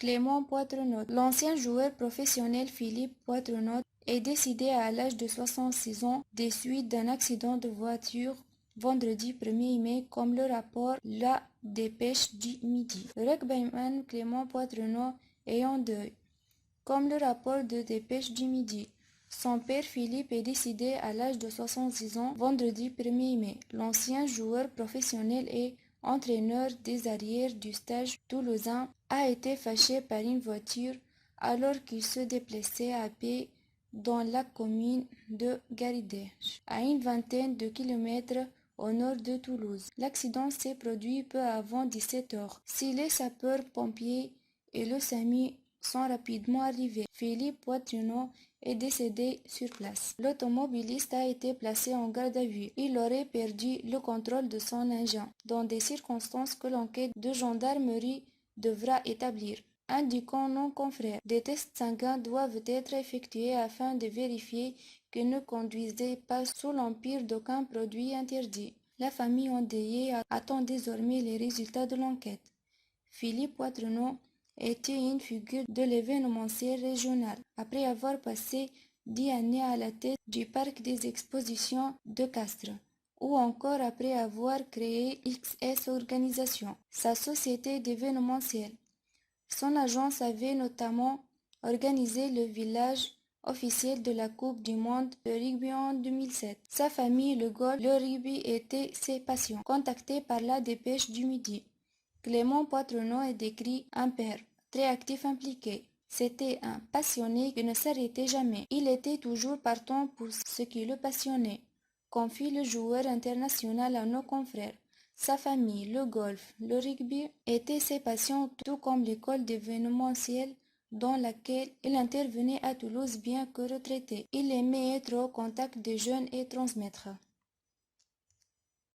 Clément Poitrenot. L'ancien joueur professionnel Philippe Poitrenot est décédé à l'âge de 66 ans des suites d'un accident de voiture vendredi 1er mai, comme le rapporte la Dépêche du Midi. Le rugbyman Clément Poitrenot est en deuil, comme le rapport de Dépêche du Midi. Son père Philippe est décédé à l'âge de 66 ans vendredi 1er mai. L'ancien joueur professionnel et entraîneur des arrières du Stade toulousain a été fâché par une voiture alors qu'il se déplaçait à pied dans la commune de Garidèche, à une vingtaine de kilomètres au nord de Toulouse. L'accident s'est produit peu avant 17 heures. Si les sapeurs-pompiers et le SAMU sont rapidement arrivés, Philippe Poitrenot est décédé sur place. L'automobiliste a été placé en garde à vue. Il aurait perdu le contrôle de son engin, dans des circonstances que l'enquête de gendarmerie devra établir, indiquant nos confrères. Des tests sanguins doivent être effectués afin de vérifier qu'il ne conduisait pas sous l'empire d'aucun produit interdit. La famille endeuillée attend désormais les résultats de l'enquête. Philippe Poitrenot était une figure de l'événementiel régional. Après avoir passé 10 années à la tête du parc des expositions de Castres, ou encore après avoir créé XS Organisation, sa société d'événementiel. Son agence avait notamment organisé le village officiel de la Coupe du monde de rugby en 2007. Sa famille, le golf, le rugby étaient ses passions. Contacté par la Dépêche du Midi, Clément Poitrenot est décrit un père très actif, impliqué. C'était un passionné qui ne s'arrêtait jamais. Il était toujours partant pour ce qui le passionnait, confie le joueur international à nos confrères. Sa famille, le golf, le rugby étaient ses passions, tout comme l'école d'événementiel dans laquelle il intervenait à Toulouse bien que retraité. Il aimait être au contact des jeunes et transmettre